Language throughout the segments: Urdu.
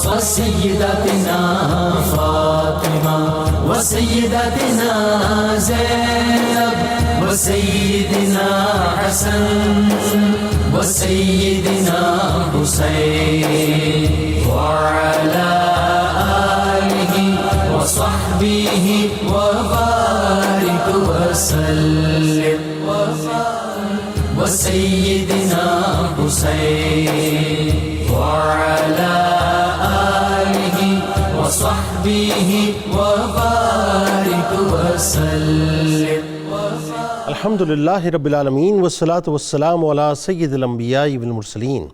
وسيدتنا فاطمة وسيدتنا زينب وسيدنا حسن وسيدنا حسين وعلى آله وصحبه وبارك وسلم وسيدنا حسين وعلى آله وصحبه وبارك وسلم. الحمدللہ رب العالمین والصلاة والسلام علی سید الانبیاء والمرسلین.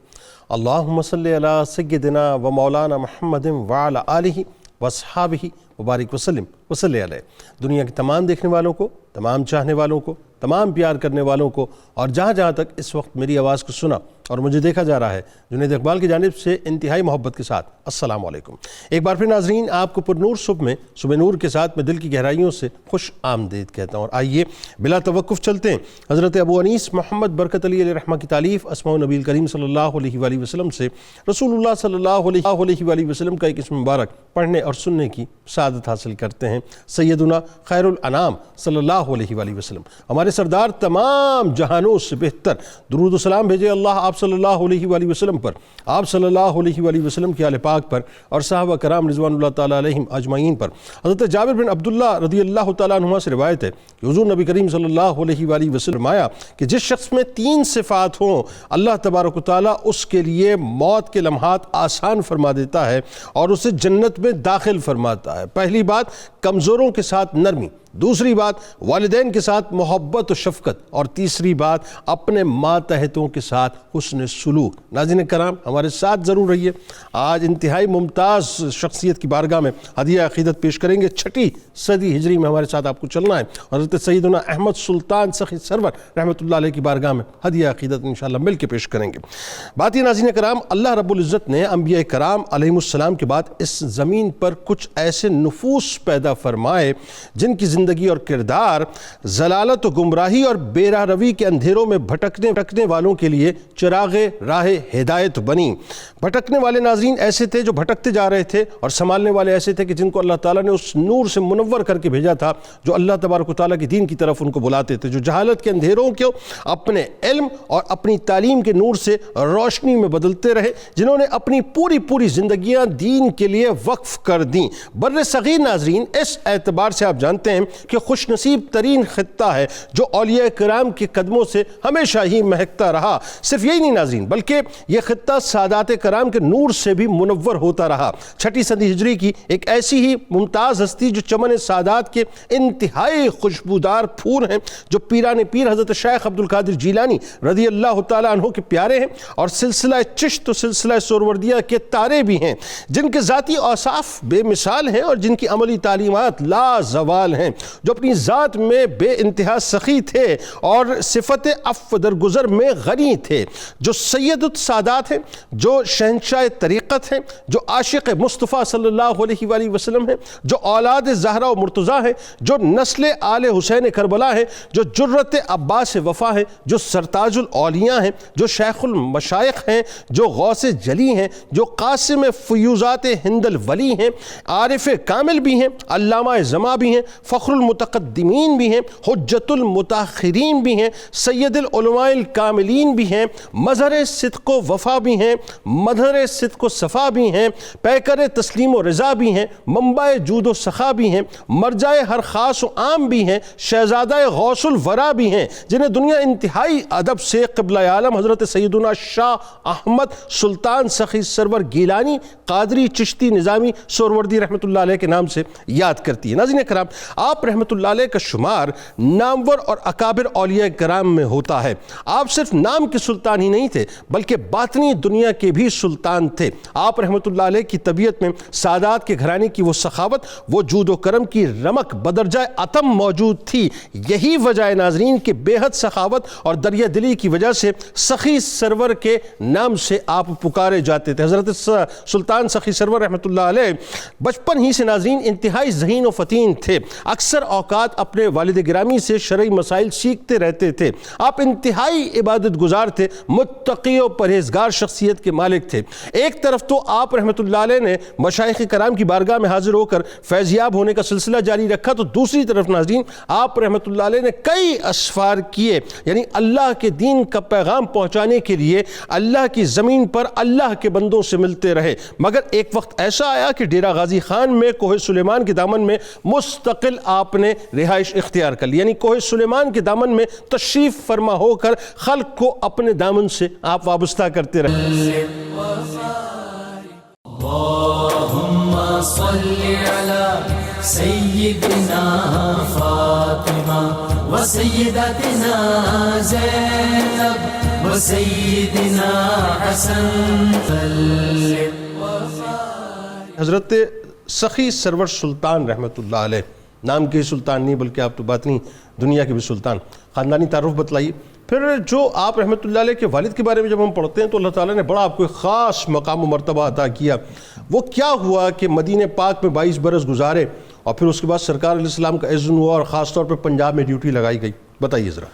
اللہم صلی علی سیدنا و مولانا محمد وعلی آلہ واصحابہ وبارک وسلم وصلی علیہ. دنیا کے تمام دیکھنے والوں کو، تمام چاہنے والوں کو، تمام پیار کرنے والوں کو، اور جہاں جہاں تک اس وقت میری آواز کو سنا اور مجھے دیکھا جا رہا ہے، جنید اقبال کی جانب سے انتہائی محبت کے ساتھ السلام علیکم. ایک بار پھر ناظرین، آپ کو پر نور صبح میں صبح نور کے ساتھ میں دل کی گہرائیوں سے خوش آمدید کہتا ہوں. اور آئیے بلا توقف چلتے ہیں حضرت ابو انیس محمد برکت علی علیہ رحمہ کی تالیف اسماء نبی الکریم صلی اللہ علیہ وآلہ وسلم سے رسول اللہ صلی اللہ علیہ وآلہ وسلم کا ایک اسم مبارک پڑھنے اور سننے کی سعادت حاصل کرتے ہیں. سیدنا خیر الانام صلی اللہ علیہ وآلہ وسلم، ہمارے سردار تمام جہانوں سے بہتر درود و سلام بھیجے اللہ آپ صلی اللہ علیہ وآلہ وسلم پر، آپ صلی اللہ علیہ وآلہ وسلم کے آل پاک پر اور صحابہ کرام رضوان اللہ تعالیٰ علیہم اجمعین پر. حضرت جابر بن عبداللہ رضی اللہ تعالیٰ عنہما سے روایت ہے کہ حضور نبی کریم صلی اللہ علیہ وآلہ وسلم فرمایا کہ جس شخص میں 3 صفات ہوں، اللہ تبارک و تعالیٰ اس کے لیے موت کے لمحات آسان فرما دیتا ہے اور اسے جنت میں داخل فرماتا ہے. پہلی بات کمزوروں کے ساتھ نرمی، دوسری بات والدین کے ساتھ محبت و شفقت، اور تیسری بات اپنے ماتحتوں کے ساتھ حسن سلوک. ناظرین کرام، ہمارے ساتھ ضرور رہیے. آج انتہائی ممتاز شخصیت کی بارگاہ میں ہدیہ عقیدت پیش کریں گے. 6 صدی ہجری میں ہمارے ساتھ آپ کو چلنا ہے. حضرت سیدنا احمد سلطان سخی سرور رحمۃ اللہ علیہ کی بارگاہ میں ہدیہ عقیدت انشاءاللہ مل کے پیش کریں گے. بات یہ ناظرین کرام، اللہ رب العزت نے انبیاء کرام علیہم السلام کے بعد اس زمین پر کچھ ایسے نفوس پیدا فرمائے جن کی زندگی اور کردار ضلالت و گمراہی اور بے راہ روی کے اندھیروں میں بھٹکنے والوں کے لیے چراغ راہ ہدایت بنی. بھٹکنے والے ناظرین ایسے تھے جو بھٹکتے جا رہے تھے، اور سنبھالنے والے ایسے تھے کہ جن کو اللہ تعالیٰ نے اس نور سے منور کر کے بھیجا تھا جو اللہ تبارک و تعالیٰ کی دین کی طرف ان کو بلاتے تھے، جو جہالت کے اندھیروں کو اپنے علم اور اپنی تعلیم کے نور سے روشنی میں بدلتے رہے، جنہوں نے اپنی پوری زندگیاں دین کے لیے وقف کر دیں. بر صغیر ناظرین اس اعتبار سے آپ جانتے ہیں کہ خوش نصیب ترین خطہ ہے جو اولیاء کرام کے قدموں سے ہمیشہ ہی مہکتا رہا. صرف یہی نہیں ناظرین، بلکہ یہ خطہ سادات کرام کے نور سے بھی منور ہوتا رہا. 6 صدی ہجری کی ایک ایسی ہی ممتاز ہستی جو چمن سادات کے انتہائی خوشبودار پھول ہیں، جو پیران پیر حضرت شیخ عبد القادر جیلانی رضی اللہ تعالیٰ عنہ کے پیارے ہیں، اور سلسلہ چشت و سلسلہ سہروردیہ کے تارے بھی ہیں، جن کے ذاتی اوصاف بے مثال ہیں اور جن کی عملی تعلیمات لا زوال ہیں، جو اپنی ذات میں بے انتہا سخی تھے اور صفت عفو درگزر میں غنی تھے، جو سید السادات ہیں، جو شہنشاہ طریقت ہیں، جو عاشق مصطفیٰ صلی اللہ علیہ وآلہ وسلم ہیں، جو اولاد زہرا و مرتضیٰ ہیں، جو نسل آل حسین کربلا ہیں، جو جرت عباس وفا ہیں، جو سرتاج الاولیاء ہیں، جو شیخ المشائخ ہیں، جو غوث جلی ہیں، جو قاسم فیوزات ہند الولی ہیں، عارف کامل بھی ہیں، علامہ زما بھی ہیں، فخر المتقدمین بھی ہیں، حجت المتاخرین بھی ہیں، سید العلماء الکاملین بھی ہیں، مظہر صدق و وفا بھی ہیں، مظہر صدق و صفا بھی ہیں، پیکر تسلیم و رضا بھی ہیں، منبع جود و سخا بھی ہیں، مرجع ہر خاص و عام بھی ہیں، شہزادہ غوث الورا بھی ہیں، جنہیں دنیا انتہائی ادب سے قبلہ عالم حضرت سیدنا شاہ احمد سلطان سخی سرور گیلانی قادری چشتی نظامی سہروردی رحمۃ اللہ علیہ کے نام سے یاد کرتی ہے. ناظرین کرام، آپ رحمۃ اللہ علیہ کا شمار نامور اور اکابر اولیاء کرام میں ہوتا ہے. آپ صرف نام کے سلطان ہی نہیں تھے بلکہ باطنی دنیا کے بھی سلطان تھے. آپ رحمۃ اللہ علیہ کی طبیعت میں سادات کے گھرانے کی وہ سخاوت، وہ جود و کرم کی رمق بدرجہ اتم موجود تھی. یہی وجہ ہے ناظرین کہ بے حد سخاوت اور دریا دلی کی وجہ سے سخی سرور کے نام سے آپ پکارے جاتے تھے. حضرت سلطان سخی سرور رحمۃ اللہ علیہ بچپن ہی سے ناظرین انتہائی ذہین و فتین تھے. اکثر اوقات اپنے والد گرامی سے شرعی مسائل سیکھتے رہتے تھے۔ آپ انتہائی عبادت گزار تھے، متقی و پرہیزگار شخصیت کے مالک تھے۔ ایک طرف تو آپ رحمۃ اللہ علیہ نے مشائخ کرام کی بارگاہ میں حاضر ہو کر فیضیاب ہونے کا سلسلہ جاری رکھا، تو دوسری طرف ناظرین آپ رحمۃ اللہ علیہ نے کئی اسفار کیے، یعنی اللہ کے دین کا پیغام پہنچانے کے لیے اللہ کی زمین پر اللہ کے بندوں سے ملتے رہے۔ مگر ایک وقت ایسا آیا کہ ڈیرہ غازی خان میں کوہ سلیمان کے دامن میں مستقل آپ نے رہائش اختیار کر لی، یعنی کوہ سلیمان کے دامن میں تشریف فرما ہو کر خلق کو اپنے دامن سے آپ وابستہ کرتے رہے۔ اللہم صلی علی سیدنا فاطمہ و سیدتنا زینب و سیدنا حسن حضرت سخی سرور سلطان رحمۃ اللہ علیہ، نام کے سلطان نہیں بلکہ آپ تو باطنی دنیا کے بھی سلطان، خاندانی تعارف بتلائیے۔ پھر جو آپ رحمۃ اللہ علیہ کے والد کے بارے میں جب ہم پڑھتے ہیں تو اللہ تعالیٰ نے بڑا آپ کو ایک خاص مقام و مرتبہ عطا کیا۔ وہ کیا ہوا کہ مدینہ پاک میں 22 برس گزارے اور پھر اس کے بعد سرکار علیہ السلام کا عزم ہوا اور خاص طور پر پنجاب میں ڈیوٹی لگائی گئی، بتائیے ذرا۔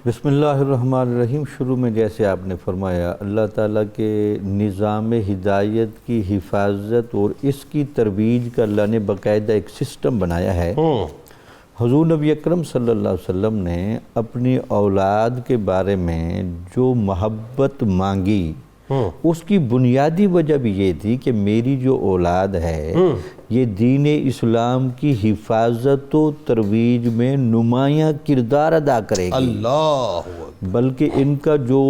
بسم اللہ الرحمن الرحیم۔ شروع میں جیسے آپ نے فرمایا اللہ تعالیٰ کے نظام ہدایت کی حفاظت اور اس کی ترویج کا اللہ نے باقاعدہ ایک سسٹم بنایا ہے۔ حضور نبی اکرم صلی اللہ علیہ وسلم نے اپنی اولاد کے بارے میں جو محبت مانگی اس کی بنیادی وجہ بھی یہ تھی کہ میری جو اولاد ہے یہ دین اسلام کی حفاظت و ترویج میں نمایاں کردار ادا کرے گی، اللہ بلکہ ان کا جو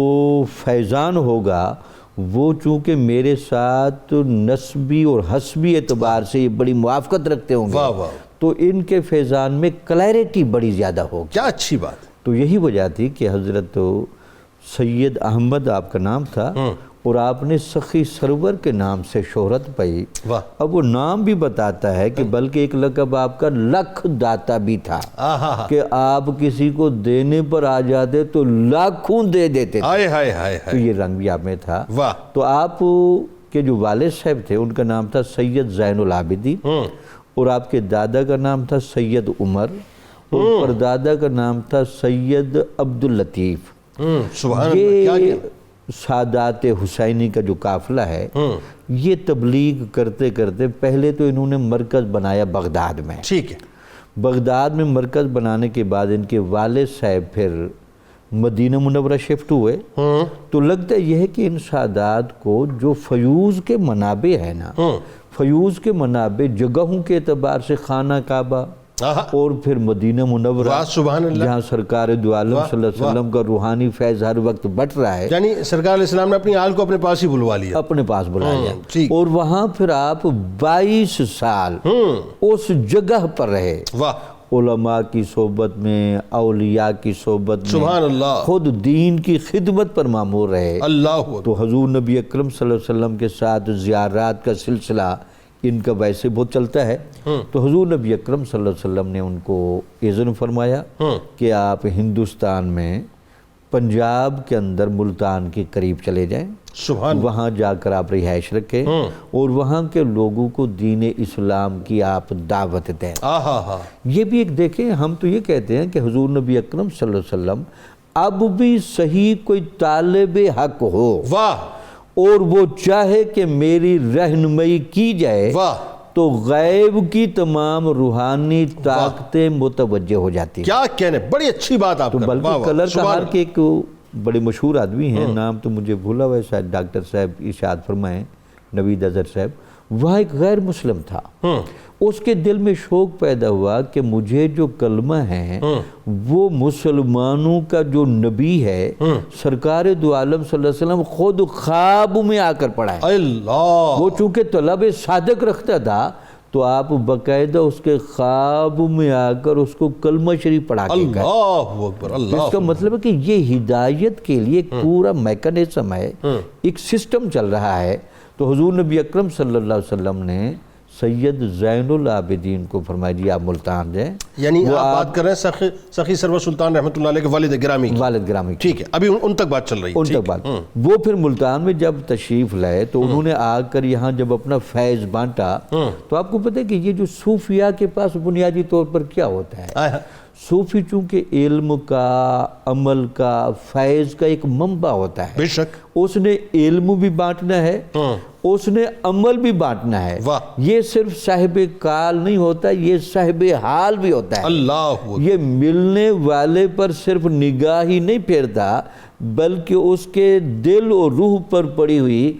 فیضان ہوگا وہ چونکہ میرے ساتھ نسبی اور حسبی اعتبار سے یہ بڑی موافقت رکھتے ہوں واہ گے واہ، تو ان کے فیضان میں کلیئرٹی بڑی زیادہ ہوگی۔ کیا اچھی بات۔ تو یہی وجہ تھی کہ حضرت سید احمد آپ کا نام تھا اور آپ نے سخی سرور کے نام سے شہرت پائی۔ واہ، اب وہ نام بھی بتاتا ہے کہ بلکہ ایک لقب آپ کا لکھ داتا بھی تھا، کہ آپ کسی کو دینے پر آ جاتے تو لاکھوں دے دیتے تھے، ہائے ہائے ہائے تو یہ رنگ بھی آپ میں تھا۔ واہ، تو آپ کے جو والد صاحب تھے ان کا نام تھا سید زین العابدین، اور آپ کے دادا کا نام تھا سید عمر، اور پردادا کا نام تھا سید عبداللطیف۔ سبحان اللہ، کیا سادات حسینی کا جو قافلہ ہے یہ تبلیغ کرتے کرتے پہلے تو انہوں نے مرکز بنایا بغداد میں۔ ٹھیک ہے، بغداد میں مرکز بنانے کے بعد ان کے والد صاحب پھر مدینہ منورہ شفٹ ہوئے۔ تو لگتا یہ ہے کہ ان سادات کو جو فیوز کے منابع ہیں نا، فیوز کے منابع جگہوں کے اعتبار سے خانہ کعبہ اور پھر مدینہ منورہ، سبحان اللہ، جہاں سرکار دو عالم صلی اللہ علیہ وسلم کا روحانی فیض ہر وقت بٹ رہا ہے، یعنی سرکار علیہ السلام نے اپنی آل کو اپنے پاس ہی بلوا لیا، اپنے پاس بلا لیا، ٹھیک، اور وہاں پھر آپ 22 سال اس جگہ پر رہے، واہ، علماء کی صحبت میں، اولیاء کی صحبت میں، سبحان اللہ، خود دین کی خدمت پر مامور رہے۔ اللہ، تو حضور نبی اکرم صلی اللہ علیہ وسلم کے ساتھ زیارات کا سلسلہ ان کا ویسے بہت چلتا ہے، تو حضور نبی اکرم صلی اللہ علیہ وسلم نے ان کو اذن فرمایا کہ آپ ہندوستان میں پنجاب کے اندر ملتان کے قریب چلے جائیں، سبحان، وہاں جا کر آپ رہائش رکھیں اور وہاں کے لوگوں کو دین اسلام کی آپ دعوت دیں۔ یہ بھی ایک دیکھیں، ہم تو یہ کہتے ہیں کہ حضور نبی اکرم صلی اللہ علیہ وسلم اب بھی صحیح کوئی طالب حق ہو، واہ، اور وہ چاہے کہ میری رہنمائی کی جائے، واہ، تو غیب کی تمام روحانی طاقتیں متوجہ ہو جاتی ہیں۔ کیا کہنے، بڑی اچھی بات آپ تو کر رہے ہیں، بلکہ واہ، کلر سبحان کہار اللہ، کے ایک بڑے مشہور آدمی ہیں، نام تو مجھے بھولا ہوا ہے، شاید ڈاکٹر صاحب ارشاد فرمائیں، نوید اظہر صاحب، وہاں ایک غیر مسلم تھا، اس کے دل میں شوق پیدا ہوا کہ مجھے جو کلمہ ہے وہ مسلمانوں کا جو نبی ہے سرکار دو عالم صلی اللہ علیہ وسلم خود خواب میں آ کر پڑھائے۔ اللہ، وہ چونکہ طلب صادق رکھتا تھا تو آپ باقاعدہ اس کے خواب میں آ کر اس کو کلمہ شریف پڑھا کے گئے۔ اللہ اکبر، اللہ، اس کا مطلب ہے کہ یہ ہدایت کے لیے ایک پورا میکانزم ہے، ایک سسٹم چل رہا ہے۔ تو حضور نبی اکرم صلی اللہ علیہ وسلم نے سید زین العابدین کو فرمایا جی آپ ملتان جائیں. یعنی آپ بات کر رہے ہیں سخی سرور سلطان رحمۃ اللہ علیہ کے والد گرامی کی. والد گرامی کی. ٹھیک ہے، ابھی ان تک بات چل رہی ہے. ان تک بات. وہ پھر ملتان میں جب تشریف لائے تو انہوں نے آ کر یہاں جب اپنا فیض بانٹا تو آپ کو پتہ ہے کہ یہ جو صوفیاء کے پاس بنیادی طور پر کیا ہوتا ہے، صوفی چونکہ علم کا، عمل کا، فیض کا ایک منبع ہوتا ہے. بے شک. اس نے علم بھی بانٹنا ہے، اس نے عمل بھی بانٹنا ہے. یہ صرف صاحب کال نہیں ہوتا، یہ صاحب حال بھی ہوتا ہے. اللہ. یہ ملنے والے پر صرف نگاہ ہی نہیں پھیرتا بلکہ اس کے دل اور روح پر پڑی ہوئی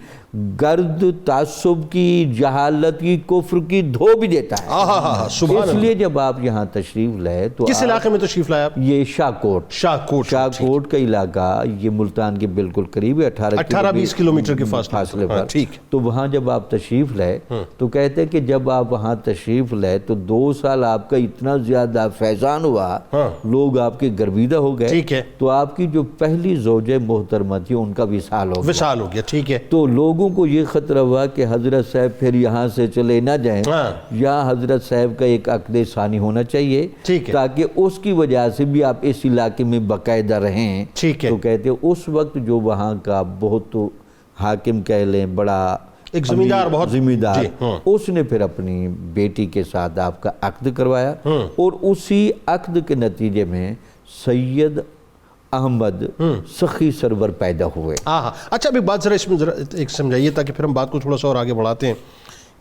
گرد تعصب کی، جہالت کی، کفر کی دھو بھی دیتا ہے. اس لیے جب آپ یہاں تشریف لائے تو کس علاقے میں تشریف لائے آپ؟ یہ شاہکوٹ کا علاقہ، یہ ملتان کے بالکل قریب ہے، 18-20 کلومیٹر کے فاصلے پر. تو وہاں جب آپ تشریف لائے تو کہتے ہیں کہ جب آپ وہاں تشریف لائے تو 2 سال آپ کا اتنا زیادہ فیضان ہوا، لوگ آپ کے گرویدہ ہو گئے. تو آپ کی جو پہلی زوجہ محترمہ تھی ان کا وصال ہو گیا. ٹھیک ہے. تو لوگوں کو یہ خطرہ ہوا کہ حضرت صاحب پھر یہاں سے چلے نہ جائیں، یا حضرت صاحب کا ایک عقد ثانی ہونا چاہیے تاکہ اس کی وجہ سے بھی آپ اس علاقے میں باقاعدہ رہیں. تو کہتے ہیں اس وقت جو وہاں کا بہت حاکم کہہ لیں، بڑا ایک زمیندار، اس نے پھر اپنی بیٹی کے ساتھ آپ کا عقد کروایا اور اسی عقد کے نتیجے میں سید احمد سخی سرور پیدا ہوئے. اچھا ابھی بات ذرا اس میں ذرا ایک سمجھائیے تاکہ پھر ہم بات کو تھوڑا سا اور آگے بڑھاتے ہیں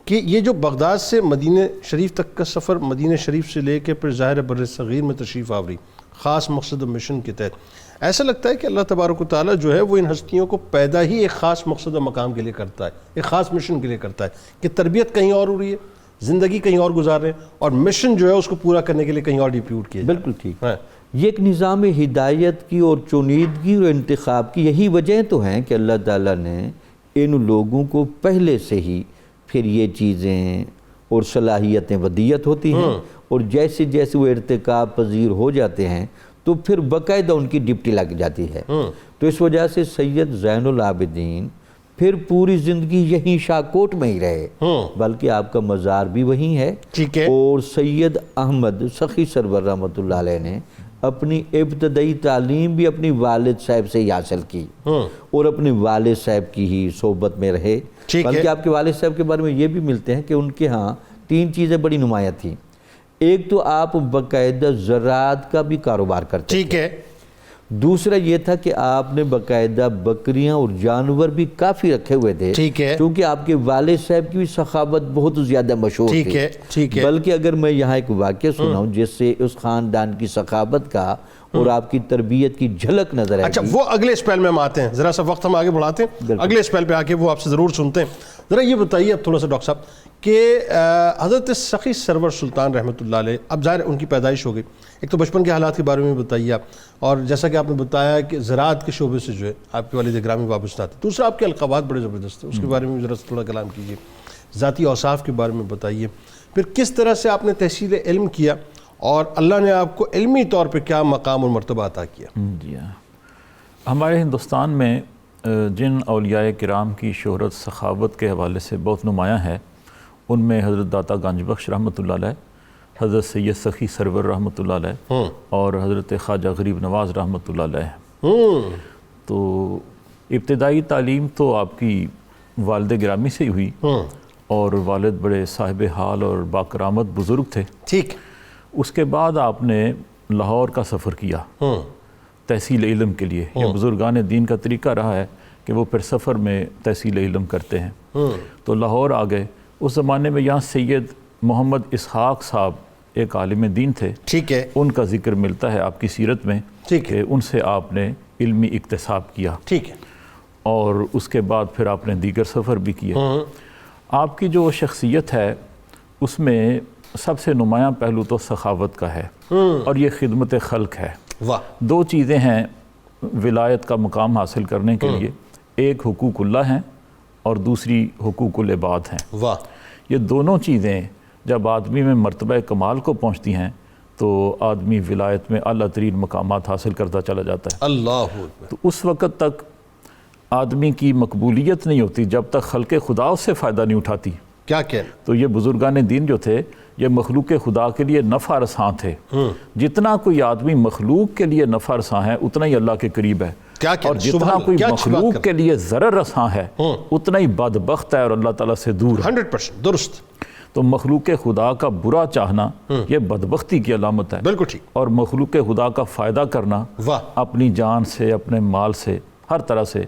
کہ یہ جو بغداد سے مدینہ شریف تک کا سفر، مدینہ شریف سے لے کے پھر ظاہر بر صغیر میں تشریف آوری خاص مقصد و مشن کے تحت، ایسا لگتا ہے کہ اللہ تبارک و تعالیٰ جو ہے وہ ان ہستیوں کو پیدا ہی ایک خاص مقصد و مقام کے لیے کرتا ہے، ایک خاص مشن کے لیے کرتا ہے کہ تربیت کہیں اور ہو رہی ہے، زندگی کہیں اور گزار رہے ہیں، اور مشن جو ہے اس کو پورا کرنے کے لیے کہیں اور ڈیپیوٹ کیا جائے. بالکل ٹھیک. یہ ایک نظام ہدایت کی اور چنیدگی اور انتخاب کی یہی وجہ تو ہیں کہ اللہ تعالیٰ نے ان لوگوں کو پہلے سے ہی پھر یہ چیزیں اور صلاحیتیں ودیت ہوتی ہیں، اور جیسے جیسے وہ ارتکاب پذیر ہو جاتے ہیں تو پھر باقاعدہ ان کی ڈپٹی لگ جاتی ہے. تو اس وجہ سے سید زین العابدین پھر پوری زندگی یہیں شاہکوٹ میں ہی رہے، بلکہ آپ کا مزار بھی وہیں ہے. اور سید احمد سخی سرور رحمۃ اللہ علیہ نے اپنی ابتدائی تعلیم بھی اپنی والد صاحب سے ہی حاصل کی اور اپنے والد صاحب کی ہی صحبت میں رہے. بلکہ آپ کے والد صاحب کے بارے میں یہ بھی ملتے ہیں کہ ان کے ہاں 3 چیزیں بڑی نمایاں تھیں. ایک تو آپ باقاعدہ زراعت کا بھی کاروبار کرتے تھے. دوسرا یہ تھا کہ آپ نے باقاعدہ بکریاں اور جانور بھی کافی رکھے ہوئے تھے، کیونکہ آپ کے والد صاحب کی بھی سخاوت بہت زیادہ مشہور تھی. بلکہ اگر میں یہاں ایک واقعہ سناؤں جس سے اس خاندان کی سخاوت کا اور آپ کی تربیت کی جھلک نظر آئے. اچھا وہ اگلے اسپیل میں ہم آتے ہیں، ذرا سا وقت ہم آگے بڑھاتے ہیں، اگلے اسپیل پہ آ کے وہ آپ سے ضرور سنتے ہیں. ذرا یہ بتائیے اب تھوڑا سا ڈاکٹر صاحب کہ حضرت سخی سرور سلطان رحمۃ اللہ علیہ، اب ظاہر ان کی پیدائش ہو گئی، ایک تو بچپن کے حالات کے بارے میں بتائیے آپ، اور جیسا کہ آپ نے بتایا کہ زراعت کے شعبے سے جو ہے آپ کے والد گرامی وابستہ تھے. دوسرا آپ کے القابات بڑے زبردست ہیں، اس کے بارے میں ذرا تھوڑا کلام کیجیے. ذاتی اوصاف کے بارے میں بتائیے، پھر کس طرح سے آپ نے تحصیل علم کیا اور اللہ نے آپ کو علمی طور پہ کیا مقام اور مرتبہ عطا کیا. جی ہاں، ہمارے ہندوستان میں جن اولیاء کرام کی شہرت سخاوت کے حوالے سے بہت نمایاں ہے، ان میں حضرت داتا گنج بخش رحمۃ اللہ علیہ، حضرت سید سخی سرور رحمۃ اللہ علیہ اور حضرت خواجہ غریب نواز رحمۃ اللہ علیہ. تو ابتدائی تعلیم تو آپ کی والد گرامی سے ہی ہوئی، اور والد بڑے صاحب حال اور باکرامت بزرگ تھے. ٹھیک. اس کے بعد آپ نے لاہور کا سفر کیا تحصیل علم کے لیے. یہ بزرگان دین کا طریقہ رہا ہے کہ وہ پھر سفر میں تحصیل علم کرتے ہیں. تو لاہور آ گئے. اس زمانے میں یہاں سید محمد اسحاق صاحب ایک عالم دین تھے. ٹھیک ہے. ان کا ذکر ملتا ہے آپ کی سیرت میں کہ ان سے آپ نے علمی اکتساب کیا. ٹھیک ہے. اور اس کے بعد پھر آپ نے دیگر سفر بھی کیے. آپ کی جو شخصیت ہے اس میں سب سے نمایاں پہلو تو سخاوت کا ہے اور یہ خدمت خلق ہے. 2 چیزیں ہیں ولایت کا مقام حاصل کرنے کے لیے، ایک حقوق اللہ ہیں اور دوسری حقوق العباد ہیں. یہ دونوں چیزیں جب آدمی میں مرتبہ کمال کو پہنچتی ہیں تو آدمی ولایت میں اعلیٰ ترین مقامات حاصل کرتا چلا جاتا ہے. اللہ. تو اس وقت تک آدمی کی مقبولیت نہیں ہوتی جب تک خلق خدا اس سے فائدہ نہیں اٹھاتی. کیا کہنا. تو یہ بزرگان دین جو تھے یہ مخلوق خدا کے لیے نفع رساں تھے. جتنا کوئی آدمی مخلوق کے لیے نفع رساں ہے اتنا ہی اللہ کے قریب ہے، اور جتنا کوئی مخلوق کے لیے ضرر رساں ہے اتنا ہی بدبخت ہے اور اللہ تعالیٰ سے دور ہے. 100% درست. تو مخلوق خدا کا برا چاہنا یہ بدبختی کی علامت ہے. بالکل ٹھیک. اور مخلوق خدا کا فائدہ کرنا اپنی جان سے، اپنے مال سے، ہر طرح سے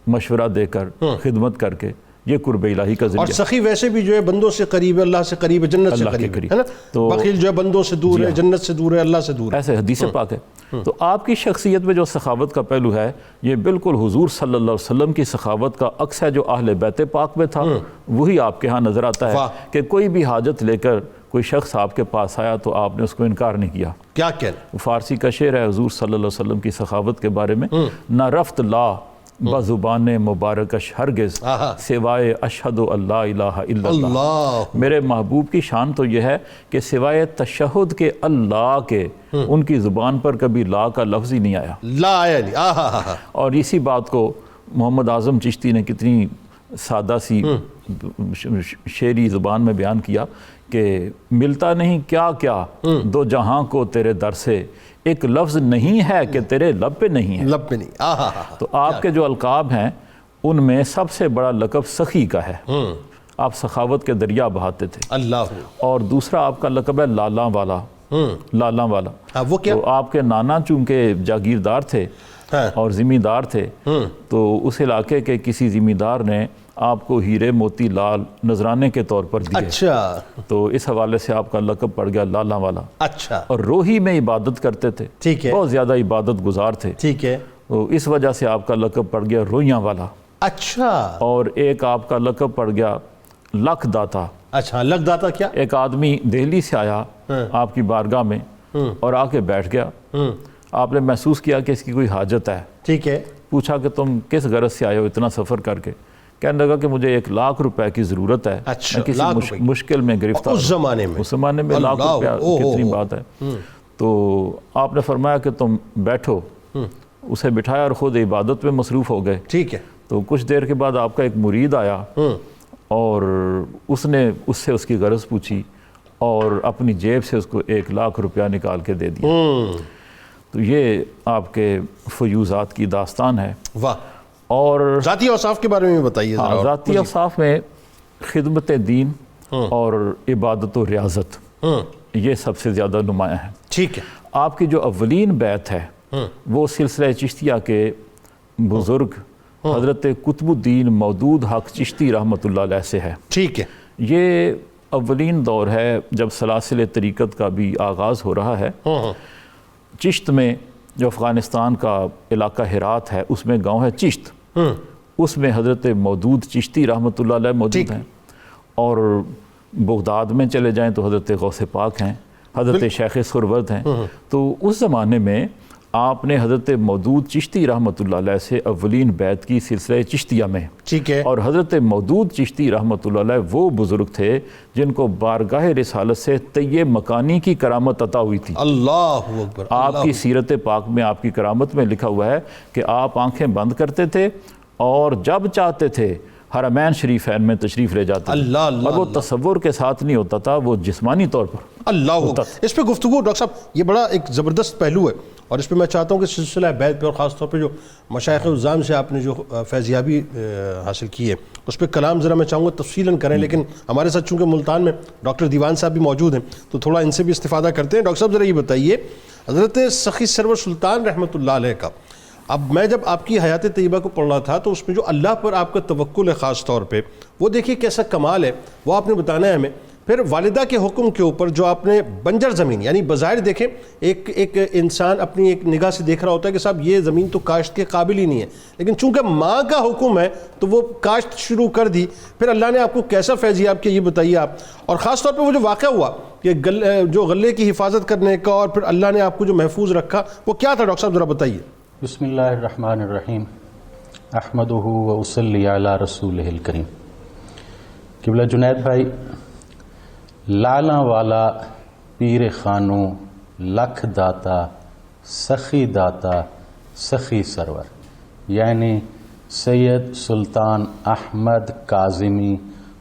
مشورہ دے کر، خدمت کر کے، یہ قرب الہی کا ذریعہ. اور سخی ویسے بھی جو ہے بندوں سے قریب ہے، اللہ سے قریب ہے، جنت سے قریب ہے نا. تو بخیل جو ہے بندوں سے دور ہے، جنت سے دور ہے، اللہ سے دور ہے. ایسے حدیث پاک ہے. تو آپ کی شخصیت میں جو سخاوت کا پہلو ہے یہ بالکل حضور صلی اللہ علیہ وسلم کی سخاوت کا عکس ہے جو اہل بیت پاک میں تھا، وہی آپ کے ہاں نظر آتا ہے کہ کوئی بھی حاجت لے کر کوئی شخص آپ کے پاس آیا تو آپ نے اس کو انکار نہیں کیا. کیا کہنا. فارسی کا شعر ہے حضور صلی اللہ علیہ وسلم کی سخاوت کے بارے میں، نہ رفت لا بزبان مبارکش ہرگز سوائے اشہد اللہ الہ الا اللہ. میرے محبوب کی شان تو یہ ہے کہ سوائے تشہد کے اللہ کے ان کی زبان پر کبھی لا کا لفظ ہی نہیں آیا. لا آیا نہیں. اور اسی بات کو محمد اعظم چشتی نے کتنی سادہ سی شعری زبان میں بیان کیا کہ ملتا نہیں کیا کیا دو جہاں کو تیرے در سے، ایک لفظ نہیں ہے کہ تیرے لب پہ نہیں ہے. لب پہ نہیں. تو آپ کے جو القاب ہیں ان میں سب سے بڑا لقب سخی کا ہے. آپ سخاوت کے دریا بہاتے تھے. اللہ. اور دوسرا آپ کا لقب ہے لالاں والا. لالاں والا وہ کیا؟ تو آپ کے نانا چونکہ جاگیردار تھے اور زمیندار تھے، تو اس علاقے کے کسی زمیندار نے آپ کو ہیرے موتی لال نذرانے کے طور پر دیے. اچھا. تو اس حوالے سے آپ کا لقب پڑ گیا لالاں والا. اچھا. اور روہی میں عبادت کرتے تھے. ٹھیک ہے. بہت زیادہ عبادت گزار تھے. ٹھیک ہے. تو اس وجہ سے آپ کا لقب پڑ گیا رویاں والا. اچھا. اور ایک آپ کا لقب پڑ گیا لکھ داتا. اچھا. لکھ داتا کیا؟ ایک آدمی دہلی سے آیا آپ کی بارگاہ میں اور آ کے بیٹھ گیا. آپ نے محسوس کیا کہ اس کی کوئی حاجت ہے. ٹھیک ہے. پوچھا کہ تم کس غرض سے آئے ہو اتنا سفر کر کے؟ کہنے لگا کہ مجھے 1 لاکھ روپے کی ضرورت ہے. اچھا. میں کسی مشکل میں گرفتار. اس زمانے میں؟ اس زمانے میں 1 لاکھ روپیہ کتنی بات ہے. تو آپ نے فرمایا کہ تم بیٹھو. اسے بٹھایا اور خود عبادت میں مصروف ہو گئے. ٹھیک ہے. تو کچھ دیر کے بعد آپ کا ایک مرید آیا اور اس نے اس سے اس کی غرض پوچھی اور اپنی جیب سے اس کو 1 لاکھ روپیہ نکال کے دے دیا. تو یہ آپ کے فیوزات کی داستان ہے. واہ. اور ذاتی اوصاف کے بارے میں بتائیے. ذاتی اوصاف میں خدمت دین اور عبادت و ریاضت یہ سب سے زیادہ نمایاں ہے. ٹھیک ہے. آپ کی جو اولین بیعت ہے وہ سلسلہ چشتیہ کے بزرگ حضرت قطب الدین مودود حق چشتی رحمۃ اللہ علیہ سے ہے. ٹھیک ہے. یہ اولین دور ہے جب سلاسل طریقت کا بھی آغاز ہو رہا ہے. چشت میں جو افغانستان کا علاقہ ہرات ہے اس میں گاؤں ہے چشت. اس میں حضرت مودود چشتی رحمۃ اللہ علیہ موجود ہیں. اور بغداد میں چلے جائیں تو حضرت غوث پاک ہیں، حضرت شیخ سرورد ہیں. تو اس زمانے میں آپ نے حضرت مودود چشتی رحمۃ اللہ علیہ سے اولین بیعت کی سلسلہ چشتیہ میں. ٹھیک ہے. اور حضرت مودود چشتی رحمۃ اللہ علیہ وہ بزرگ تھے جن کو بارگاہ رسالت سے طی مکانی کی کرامت عطا ہوئی تھی. اللہ اکبر. آپ کی سیرت پاک میں آپ کی کرامت میں لکھا ہوا ہے کہ آپ آنکھیں بند کرتے تھے اور جب چاہتے تھے حرمین شریفین میں تشریف لے جاتے تھے. اور وہ تصور کے ساتھ نہیں ہوتا تھا، وہ جسمانی طور پر. اللہ اکبر. اس پہ گفتگو ڈاکٹر صاحب یہ بڑا ایک زبردست پہلو ہے اور اس پہ میں چاہتا ہوں کہ سلسلہ بیعت پہ اور خاص طور پہ جو مشائخ عظام سے آپ نے جو فیضیابی حاصل کی ہے اس پہ کلام ذرا میں چاہوں گا تفصیلاً کریں. لیکن ہمارے ساتھ چونکہ ملتان میں ڈاکٹر دیوان صاحب بھی موجود ہیں تو تھوڑا ان سے بھی استفادہ کرتے ہیں. ڈاکٹر صاحب ذرا یہ بتائیے حضرت سخی سرور سلطان رحمۃ اللہ علیہ کا، اب میں جب آپ کی حیات طیبہ کو پڑھ رہا تھا تو اس میں جو اللہ پر آپ کا توکل ہے خاص طور پہ وہ دیکھیے کیسا کمال ہے، وہ آپ نے بتانا ہے ہمیں. پھر والدہ کے حکم کے اوپر جو آپ نے بنجر زمین، یعنی بظاہر دیکھیں ایک انسان اپنی ایک نگاہ سے دیکھ رہا ہوتا ہے کہ صاحب یہ زمین تو کاشت کے قابل ہی نہیں ہے، لیکن چونکہ ماں کا حکم ہے تو وہ کاشت شروع کر دی. پھر اللہ نے آپ کو کیسا فیضیاب کیا یہ بتائیے آپ. اور خاص طور پہ وہ جو واقعہ ہوا کہ جو غلے کی حفاظت کرنے کا اور پھر اللہ نے آپ کو جو محفوظ رکھا وہ کیا تھا ڈاکٹر صاحب ذرا بتائیے. بسم اللہ الرحمن الرحیم. احمدہ و اصلی علی رسولہ الکریم. قبلہ جنید بھائی، لالاں والا، پیر خانو، لکھ داتا، سخی داتا، سخی سرور، یعنی سید سلطان احمد کاظمی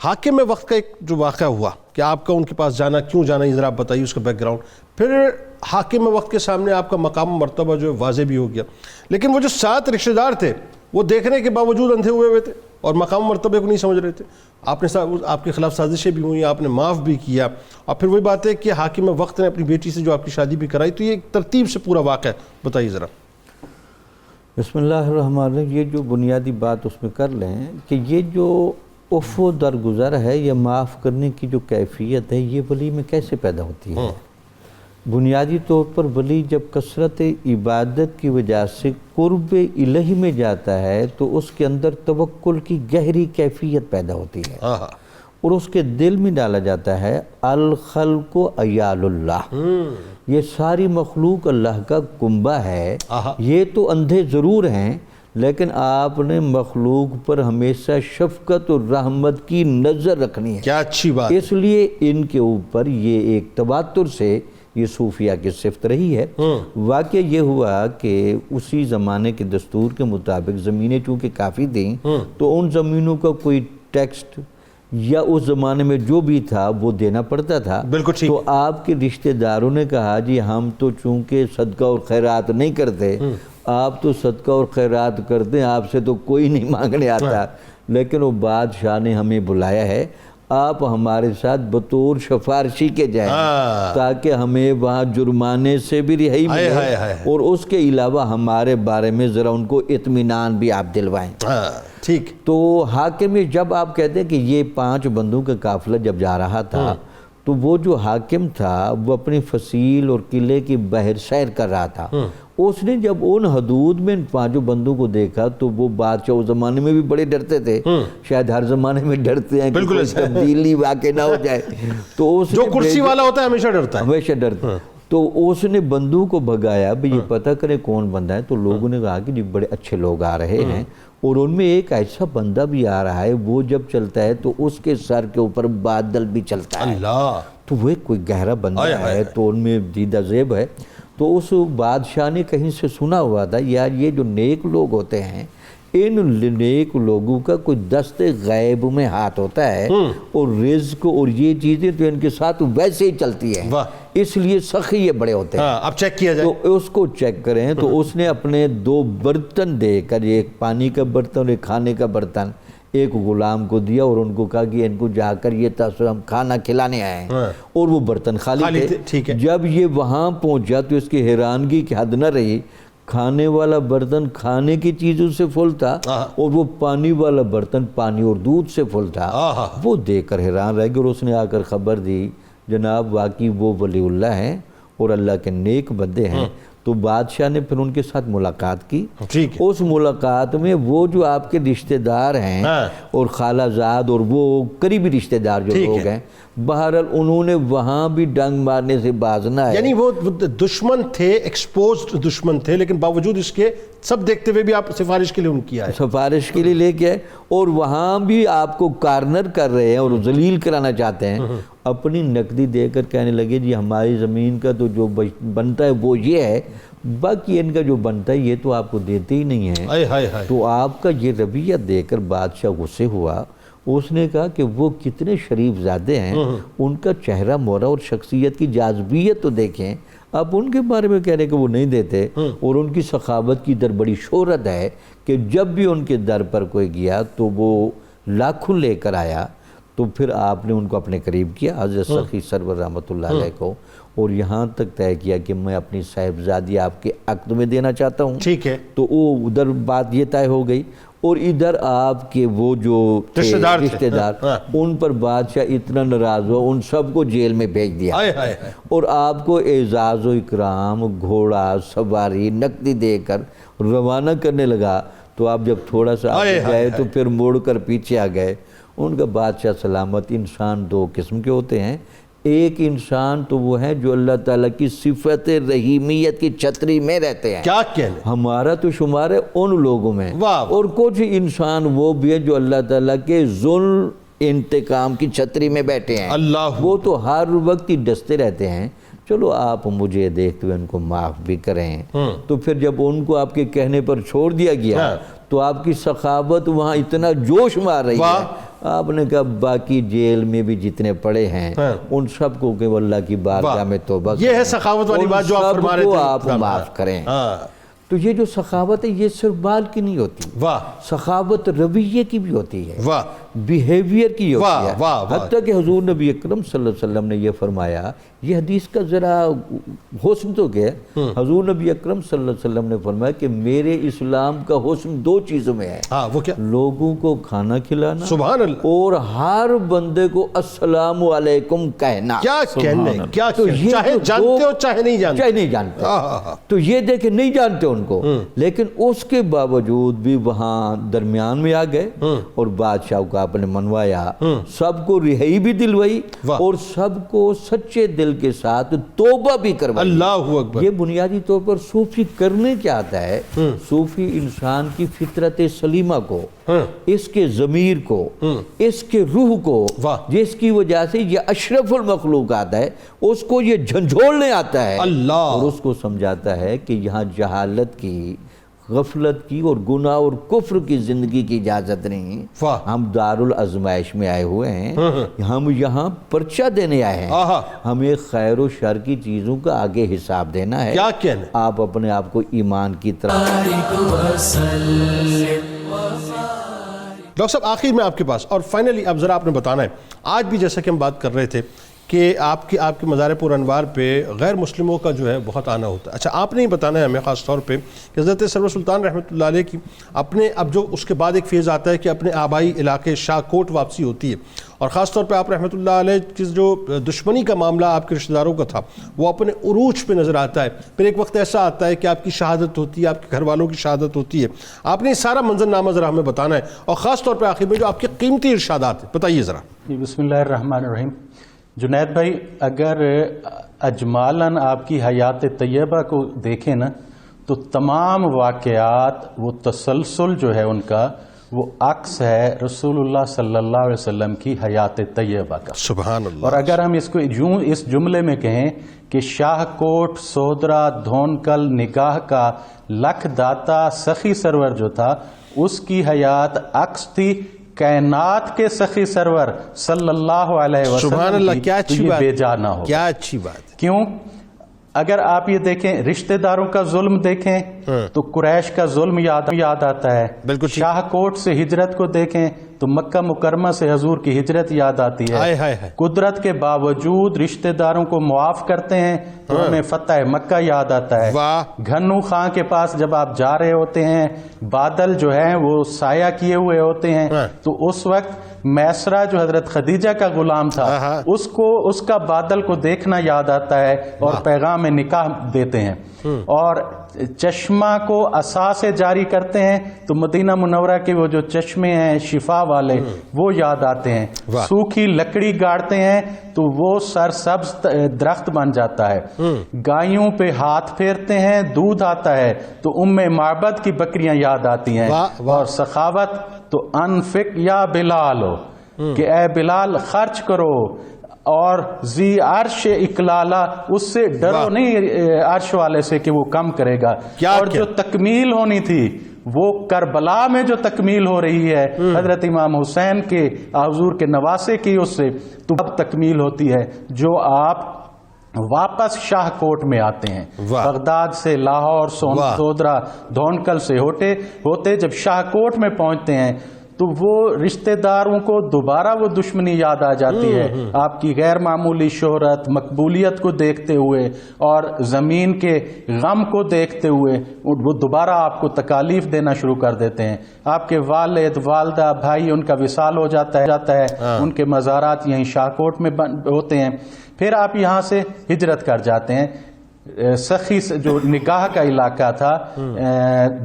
حاکم وقت کا ایک جو واقعہ ہوا کہ آپ کا ان کے پاس جانا، کیوں جانا، یہ ذرا آپ بتائیے اس کا بیک گراؤنڈ. پھر حاکم وقت کے سامنے آپ کا مقام و مرتبہ جو ہے واضح بھی ہو گیا، لیکن وہ جو 7 رشتہ دار تھے وہ دیکھنے کے باوجود اندھے ہوئے تھے اور مقام و مرتبے کو نہیں سمجھ رہے تھے. آپ نے آپ کے خلاف سازشیں بھی ہوئیں، آپ نے معاف بھی کیا، اور پھر وہی بات ہے کہ حاکم وقت نے اپنی بیٹی سے جو آپ کی شادی بھی کرائی. تو یہ ایک ترتیب سے پورا واقعہ ہے، بتائیے ذرا. بسم اللہ الرحمن الرحیم. یہ جو بنیادی بات اس میں کر لیں کہ یہ جو عفو درگزر ہے یا معاف کرنے کی جو کیفیت ہے، یہ ولی میں کیسے پیدا ہوتی ہے؟ بنیادی طور پر ولی جب کثرت عبادت کی وجہ سے قرب الہی میں جاتا ہے تو اس کے اندر توکل کی گہری کیفیت پیدا ہوتی ہے، اور اس کے دل میں ڈالا جاتا ہے الخلق عیال اللہ، یہ ساری مخلوق اللہ کا کنبہ ہے. یہ تو اندھے ضرور ہیں لیکن آپ نے مخلوق پر ہمیشہ شفقت اور رحمت کی نظر رکھنی ہے. کیا اچھی بات. اس لیے ان کے اوپر یہ ایک تواتر سے یہ صوفیہ کی صفت رہی ہے. واقعہ یہ ہوا کہ اسی زمانے کے دستور کے مطابق زمینیں چونکہ کافی تھیں تو ان زمینوں کا کوئی ٹیکسٹ یا اس زمانے میں جو بھی تھا وہ دینا پڑتا تھا. بالکل ٹھیک. تو آپ کے رشتہ داروں نے کہا جی ہم تو چونکہ صدقہ اور خیرات نہیں کرتے، آپ تو صدقہ اور خیرات کرتے ہیں، آپ سے تو کوئی نہیں مانگنے آتا، لیکن وہ بادشاہ نے ہمیں بلایا ہے، آپ ہمارے ساتھ بطور سفارشی کے جائیں تاکہ ہمیں وہاں جرمانے سے بھی رہائی ملے، اور اس کے علاوہ ہمارے بارے میں ذرا ان کو اطمینان بھی آپ دلوائیں. ٹھیک. تو حاکم جب آپ کہتے ہیں کہ یہ 5 بندوں کا قافلہ جب جا رہا تھا تو وہ جو حاکم تھا وہ اپنی فصیل اور قلعے کی بحر سیر کر رہا تھا. اس نے جب ان حدود میں ان 5 بندوں کو دیکھا تو وہ بادشاہ اس زمانے میں بھی بڑے ڈرتے تھے، شاید ہر زمانے میں ڈرتے ہیں کہ کوئی تبدیلی واقع نہ ہو جائے. تو اس جو کرسی والا ہوتا ہے ہمیشہ ڈرتا ہے، ہمیشہ ڈرتا ہے. تو اس نے بندوں کو بھگایا بھی یہ پتہ کرے کون بندہ ہے. تو لوگوں نے کہا کہ جی بڑے اچھے لوگ آ رہے ہیں، اور ان میں ایک ایسا بندہ بھی آ رہا ہے وہ جب چلتا ہے تو اس کے سر کے اوپر بادل بھی چلتا ہے. تو وہ کوئی گہرا بندہ ہے، تو ان میں دیدہ زیب ہے. تو اس بادشاہ نے کہیں سے سنا ہوا تھا یار یہ جو نیک لوگ ہوتے ہیں ان نیک لوگوں کا کوئی دست غیب میں ہاتھ ہوتا ہے، اور رزق اور یہ چیزیں تو ان کے ساتھ ویسے ہی چلتی ہیں، اس لیے سخی یہ بڑے ہوتے ہیں. اب چیک کیا جائے تو اس کو چیک کریں. تو اس نے اپنے 2 برتن دے کر، ایک پانی کا برتن اور ایک کھانے کا برتن، ایک غلام کو دیا اور ان کو کہا کہ ان کو جا کر یہ تاثر ہم کھانا کھلانے آئے ہیں، اور وہ برتن خالی تھے. جب یہ وہاں پہنچا تو اس کی حیرانگی کی حد نہ رہی، کھانے والا برتن کھانے کی چیزوں سے فل تھا اور وہ پانی والا برتن پانی اور دودھ سے فل تھا. وہ دیکھ کر حیران رہ گئے، اور اس نے آ کر خبر دی جناب واقعی وہ ولی اللہ ہیں اور اللہ کے نیک بندے ہیں. تو بادشاہ نے پھر ان کے ساتھ ملاقات کی. اس ملاقات میں وہ جو آپ کے رشتہ دار ہیں اور خالہ زاد اور وہ قریبی رشتہ دار جو لوگ ہیں، بہرحال انہوں نے وہاں بھی ڈنگ مارنے سے باز نہ آئے. یعنی وہ دشمن تھے، ایکسپوزڈ دشمن تھے، لیکن باوجود اس کے سب دیکھتے ہوئے بھی آپ سفارش کے لیے ان کی آئے، سفارش کے لیے لے کے آئے، اور وہاں بھی آپ کو کارنر کر رہے ہیں اور ذلیل کرانا چاہتے ہیں. اپنی نقدی دے کر کہنے لگے جی ہماری زمین کا تو جو بنتا ہے وہ یہ ہے، باقی ان کا جو بنتا ہے یہ تو آپ کو دیتے ہی نہیں ہیں. تو آپ کا یہ رویہ دیکھ کر بادشاہ غصے ہوا. اس نے کہا کہ وہ کتنے شریف زادے ہیں، ان کا چہرہ مورا اور شخصیت کی جاذبیت تو دیکھیں. آپ ان کے بارے میں کہہ رہے کہ وہ نہیں دیتے، اور ان کی سخاوت کی در بڑی شہرت ہے کہ جب بھی ان کے در پر کوئی گیا تو وہ لاکھوں لے کر آیا. تو پھر آپ نے ان کو اپنے قریب کیا حضرت سخی سرور رحمۃ اللہ علیہ کو، اور یہاں تک طے کیا کہ میں اپنی صاحبزادی آپ کے عقد میں دینا چاہتا ہوں. ٹھیک ہے. تو وہ ادھر بات یہ طے ہو گئی، اور ادھر آپ کے وہ جو رشتہ دار ان پر بادشاہ اتنا ناراض ہوا، ان سب کو جیل میں بھیج دیا، اور آپ کو اعزاز و اکرام، گھوڑا سواری نقدی دے کر روانہ کرنے لگا. تو آپ جب تھوڑا سا آگے گئے تو پھر موڑ کر پیچھے آ گئے. ان کا بادشاہ سلامت. انسان 2 قسم کے ہوتے ہیں. ایک انسان تو وہ ہے جو اللہ تعالیٰ کی صفت رحیمیت کی چھتری میں رہتے ہیں، کیا کہنے، ہمارا تو شمار ہے ان لوگوں میں. اور کچھ انسان وہ بھی ہے جو اللہ تعالیٰ کے ظلم انتقام کی چھتری میں بیٹھے ہیں، وہ تو ہر وقت ہی ڈستے رہتے ہیں. چلو آپ مجھے دیکھتے ہوئے ان کو معاف بھی کریں. تو پھر جب ان کو آپ کے کہنے پر چھوڑ دیا گیا تو آپ کی سخاوت وہاں اتنا جوش مار رہی ہے آپ نے کہا باقی جیل میں بھی جتنے پڑے ہیں ان سب کو کہ اللہ کی بارگاہ میں توبہ یہ ہے سخاوت والی بات جو آپ فرما رہے تھے، آپ معاف کریں. تو یہ جو سخاوت ہے یہ صرف مال کی نہیں ہوتی، سخاوت رویے کی بھی ہوتی ہے، بیہیویئر کی ہوتی ہے. حتیٰ کہ حضور نبی اکرم صلی اللہ علیہ وسلم نے یہ فرمایا، یہ حدیث کا ذرا حسن تو کیا ہے، حضور نبی اکرم صلی اللہ علیہ وسلم نے فرمایا کہ میرے اسلام کا حسن 2 چیزوں میں ہے. وہ کیا؟ لوگوں کو کھانا کھلانا، سبحان اللہ، اور ہر بندے کو السلام علیکم کہنا. کیا کہنے، کیا چاہے جانتے ہو چاہے نہیں جانتے، چاہے نہیں جانتے. تو یہ دیکھیں نہیں جانتے ان کو، لیکن اس کے باوجود بھی وہاں درمیان میں آ گئے اور بادشاہ کو آپ نے منوایا، سب کو رہائی بھی دلوائی اور سب کو سچے دل کے ساتھ توبہ بھی کروائی. اللہ اکبر. یہ بنیادی طور پر صوفی کرنے چاہتا ہے. صوفی انسان کی فطرت سلیمہ کو، اس کے ضمیر کو، اس کے روح کو، جس کی وجہ سے یہ اشرف المخلوقات ہے، اس کو یہ جھنجھوڑنے آتا ہے اور اس کو سمجھاتا ہے کہ یہاں جہالت کی، غفلت کی اور گناہ اور کفر کی زندگی کی اجازت نہیں. ہم دارالازمائش میں آئے ہوئے ہیں، ہم یہاں پرچہ دینے آئے ہیں، ہمیں خیر و شر کی چیزوں کا آگے حساب دینا ہے. کیا کہنا؟ آپ اپنے آپ کو ایمان کی طرف. ڈاکٹر صاحب آخر میں آپ کے پاس، اور فائنلی اب ذرا آپ نے بتانا ہے، آج بھی جیسا کہ ہم بات کر رہے تھے کہ آپ کے مزار پر انوار پہ غیر مسلموں کا جو ہے بہت آنا ہوتا ہے. اچھا آپ نے ہی بتانا ہے ہمیں خاص طور پہ کہ حضرت سرور سلطان رحمۃ اللہ علیہ کی اپنے اب جو اس کے بعد ایک فیز آتا ہے کہ اپنے آبائی علاقے شاہ کوٹ واپسی ہوتی ہے، اور خاص طور پہ آپ رحمۃ اللہ علیہ کی جو دشمنی کا معاملہ آپ کے رشتہ داروں کا تھا وہ اپنے عروج پہ نظر آتا ہے. پھر ایک وقت ایسا آتا ہے کہ آپ کی شہادت ہوتی ہے، آپ کے گھر والوں کی شہادت ہوتی ہے. آپ نے سارا منظرنامہ ذرا ہمیں بتانا ہے، اور خاص طور پہ آخر میں جو آپ کے قیمتی ارشادات ہیں بتائیے ذرا. بسم اللہ الرحمن الرحیم. جنید بھائی، اگر اجمالاً آپ کی حیات طیبہ کو دیکھیں نا تو تمام واقعات، وہ تسلسل جو ہے ان کا، وہ عکس ہے رسول اللہ صلی اللہ علیہ وسلم کی حیات طیبہ کا. سبحان اللہ. اور اگر ہم اس کو یوں اس جملے میں کہیں کہ شاہ کوٹ، سودرا، دھونکل، نگاہ کا لکھ داتا سخی سرور جو تھا، اس کی حیات عکس تھی کائنات کے سخی سرور صلی اللہ علیہ وسلم. سبحان اللہ، کیا اچھی بات، بے جا نہ ہو. کیا اچھی بات. کیوں؟ اگر آپ یہ دیکھیں، رشتہ داروں کا ظلم دیکھیں تو قریش کا ظلم یاد آتا ہے. بالکل. شاہ کوٹ سے ہجرت کو دیکھیں تو مکہ مکرمہ سے حضور کی ہجرت یاد آتی ہے. قدرت کے باوجود رشتہ داروں کو معاف کرتے ہیں تو ہمیں فتح مکہ یاد آتا ہے. گھنو خاں کے پاس جب آپ جا رہے ہوتے ہیں، بادل جو ہیں وہ سایہ کیے ہوئے ہوتے ہیں، تو اس وقت میسرہ جو حضرت خدیجہ کا غلام تھا، اس کا بادل کو دیکھنا یاد آتا ہے اور پیغام نکاح دیتے ہیں. اور چشمہ کو عصا سے جاری کرتے ہیں تو مدینہ منورہ کے وہ جو چشمے ہیں شفا والے وہ یاد آتے ہیں. سوکھی لکڑی گاڑتے ہیں تو وہ سرسبز درخت بن جاتا ہے. گایوں پہ ہاتھ پھیرتے ہیں، دودھ آتا ہے تو معبد کی بکریاں یاد آتی ہیں. اور سخاوت تو انفق یا بلال ہو کہ اے بلال خرچ کرو، اور ذی عرش اکلالا، اس سے ڈرو نہیں عرش والے سے کہ وہ کم کرے گا. اور جو تکمیل ہونی تھی وہ کربلا میں جو تکمیل ہو رہی ہے حضرت امام حسین کے حضور کے نواسے کی، اس سے تو اب تکمیل ہوتی ہے جو آپ واپس شاہ کوٹ میں آتے ہیں. بغداد سے، لاہور، سودرا، دھونکل سے ہوتے جب شاہ کوٹ میں پہنچتے ہیں تو وہ رشتہ داروں کو دوبارہ وہ دشمنی یاد آ جاتی ہے. آپ کی غیر معمولی شہرت، مقبولیت کو دیکھتے ہوئے اور زمین کے غم کو دیکھتے ہوئے وہ دوبارہ آپ کو تکالیف دینا شروع کر دیتے ہیں. آپ کے والد، والدہ، بھائی، ان کا وصال ہو جاتا ہے. ان کے مزارات یہیں شاہ کوٹ میں ہوتے ہیں. پھر آپ یہاں سے ہجرت کر جاتے ہیں. سخی جو نگاہ کا علاقہ تھا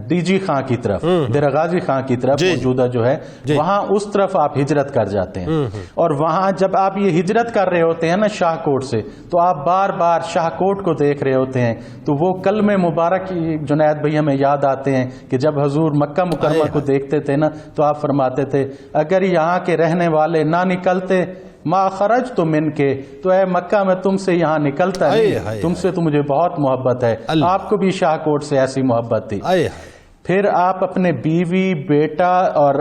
دیجی خان کی طرف، درغازی خان کی طرف موجودہ جو ہے، وہاں اس طرف آپ ہجرت کر جاتے ہیں. اور وہاں جب آپ یہ ہجرت کر رہے ہوتے ہیں نا شاہ کوٹ سے، تو آپ بار بار شاہ کوٹ کو دیکھ رہے ہوتے ہیں. تو وہ کلمہ مبارک جنید بھائی ہمیں یاد آتے ہیں کہ جب حضور مکہ مکرمہ کو دیکھتے تھے نا تو آپ فرماتے تھے اگر یہاں کے رہنے والے نہ نکلتے ما خرج تو من کے، تو اے مکہ میں تم سے یہاں نکلتا نہیں، تم سے تو مجھے بہت محبت ہے. آپ کو بھی شاہ کوٹ سے ایسی محبت تھی. پھر آپ اپنے بیوی، بیٹا اور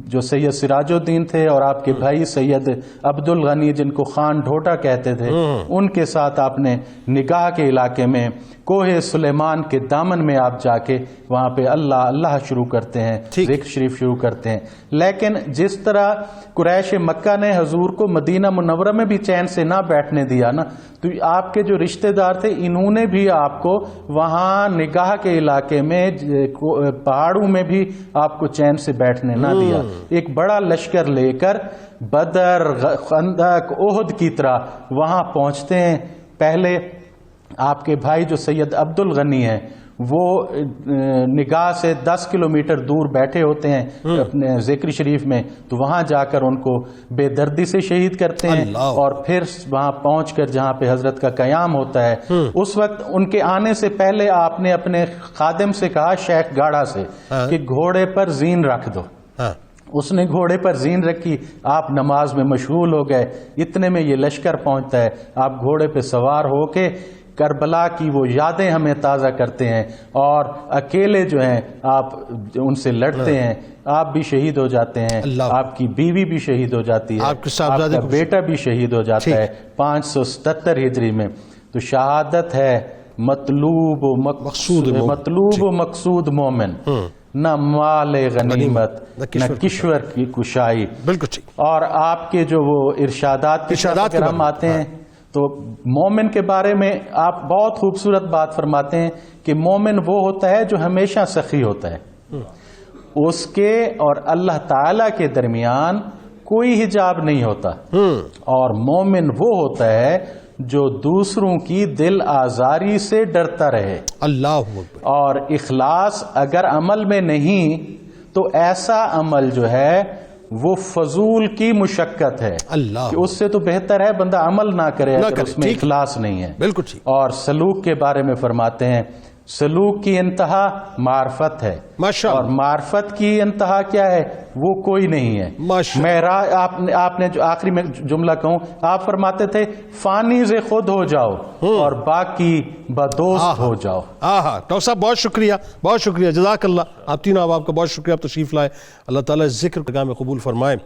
جو سید سراج الدین تھے اور آپ کے بھائی سید عبد الغنی جن کو خان ڈھوٹا کہتے تھے، ان کے ساتھ آپ نے نگاہ کے علاقے میں کوہ سلیمان کے دامن میں آپ جا کے وہاں پہ اللہ اللہ شروع کرتے ہیں، ذکر شریف شروع کرتے ہیں۔ لیکن جس طرح قریش مکہ نے حضور کو مدینہ منورہ میں بھی چین سے نہ بیٹھنے دیا نا، تو آپ کے جو رشتہ دار تھے انہوں نے بھی آپ کو وہاں نگاہ کے علاقے میں پہاڑوں میں بھی آپ کو چین سے بیٹھنے نہ دیا۔ ایک بڑا لشکر لے کر بدر، خندق، احد کی طرح وہاں پہنچتے ہیں۔ پہلے آپ کے بھائی جو سید عبد الغنی ہیں وہ نگاہ سے 10 کلومیٹر دور بیٹھے ہوتے ہیں اپنے ذکر شریف میں، تو وہاں جا کر ان کو بے دردی سے شہید کرتے ہیں، اور پھر وہاں پہنچ کر جہاں پہ حضرت کا قیام ہوتا ہے، اس وقت ان کے آنے سے پہلے آپ نے اپنے خادم سے کہا، شیخ گاڑا سے، کہ گھوڑے پر زین رکھ دو۔ اس نے گھوڑے پر زین رکھی، آپ نماز میں مشغول ہو گئے۔ اتنے میں یہ لشکر پہنچتا ہے، آپ گھوڑے پہ سوار ہو کے کربلا کی وہ یادیں ہمیں تازہ کرتے ہیں، اور اکیلے جو ہیں آپ ان سے لڑتے ہیں، آپ بھی شہید ہو جاتے ہیں، آپ کی بیوی بھی شہید ہو جاتی ہے، آپ کا بیٹا بھی شہید ہو جاتا ہے 577 ہجری میں۔ تو شہادت ہے مطلوب و مقصود مومن، نہ مال غنیمت نہ کشور کی کشائی۔ بالکل۔ اور آپ کے جو وہ ارشادات کے ہم آتے ہیں تو مومن کے بارے میں آپ بہت خوبصورت بات فرماتے ہیں کہ مومن وہ ہوتا ہے جو ہمیشہ سخی ہوتا ہے، اس کے اور اللہ تعالی کے درمیان کوئی حجاب نہیں ہوتا، اور مومن وہ ہوتا ہے جو دوسروں کی دل آزاری سے ڈرتا رہے۔ اللہ اکبر۔ اور اخلاص اگر عمل میں نہیں تو ایسا عمل جو ہے وہ فضول کی مشقت ہے، کہ اس سے تو بہتر ہے بندہ عمل نہ کرے اگر اس میں اخلاص نہیں ہے۔ بالکل ٹھیک۔ اور سلوک کے بارے میں فرماتے ہیں سلوک کی انتہا معرفت ہے، اور معرفت کی انتہا کیا ہے؟ وہ کوئی نہیں ہے۔ آپ نے جو آخری میں جملہ کہوں، آپ فرماتے تھے فانی سے خود ہو جاؤ اور باقی بدوست ہو جاؤ۔ ڈاکٹر صاحب بہت شکریہ، بہت شکریہ، جزاک اللہ۔ آپ تینوں آپ کا بہت شکریہ، آپ تشریف لائے، اللہ تعالیٰ ذکر درگاہ میں قبول فرمائے۔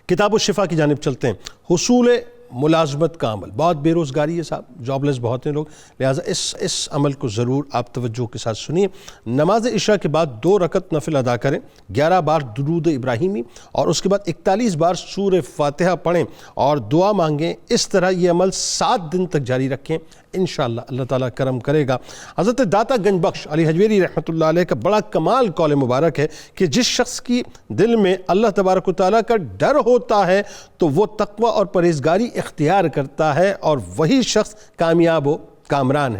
کتاب الشفا کی جانب چلتے ہیں۔ حصول ملازمت کا عمل، بہت بے روزگاری ہے صاحب، جاب لیس بہت ہیں لوگ، لہٰذا اس عمل کو ضرور آپ توجہ کے ساتھ سنیے۔ نماز عشاء کے بعد 2 رکعت نفل ادا کریں، 11 بار درود ابراہیمی، اور اس کے بعد 41 بار سورہ فاتحہ پڑھیں اور دعا مانگیں۔ اس طرح یہ عمل 7 دن تک جاری رکھیں، انشاءاللہ اللہ تعالیٰ کرم کرے گا۔ حضرت داتا گنج بخش علی حجویری رحمۃ اللہ علیہ کا بڑا کمال قول مبارک ہے کہ جس شخص کی دل میں اللہ تبارک و تعالیٰ کا ڈر ہوتا ہے تو وہ تقوی اور پرہیزگاری اختیار کرتا ہے، اور وہی شخص کامیاب و کامران ہے۔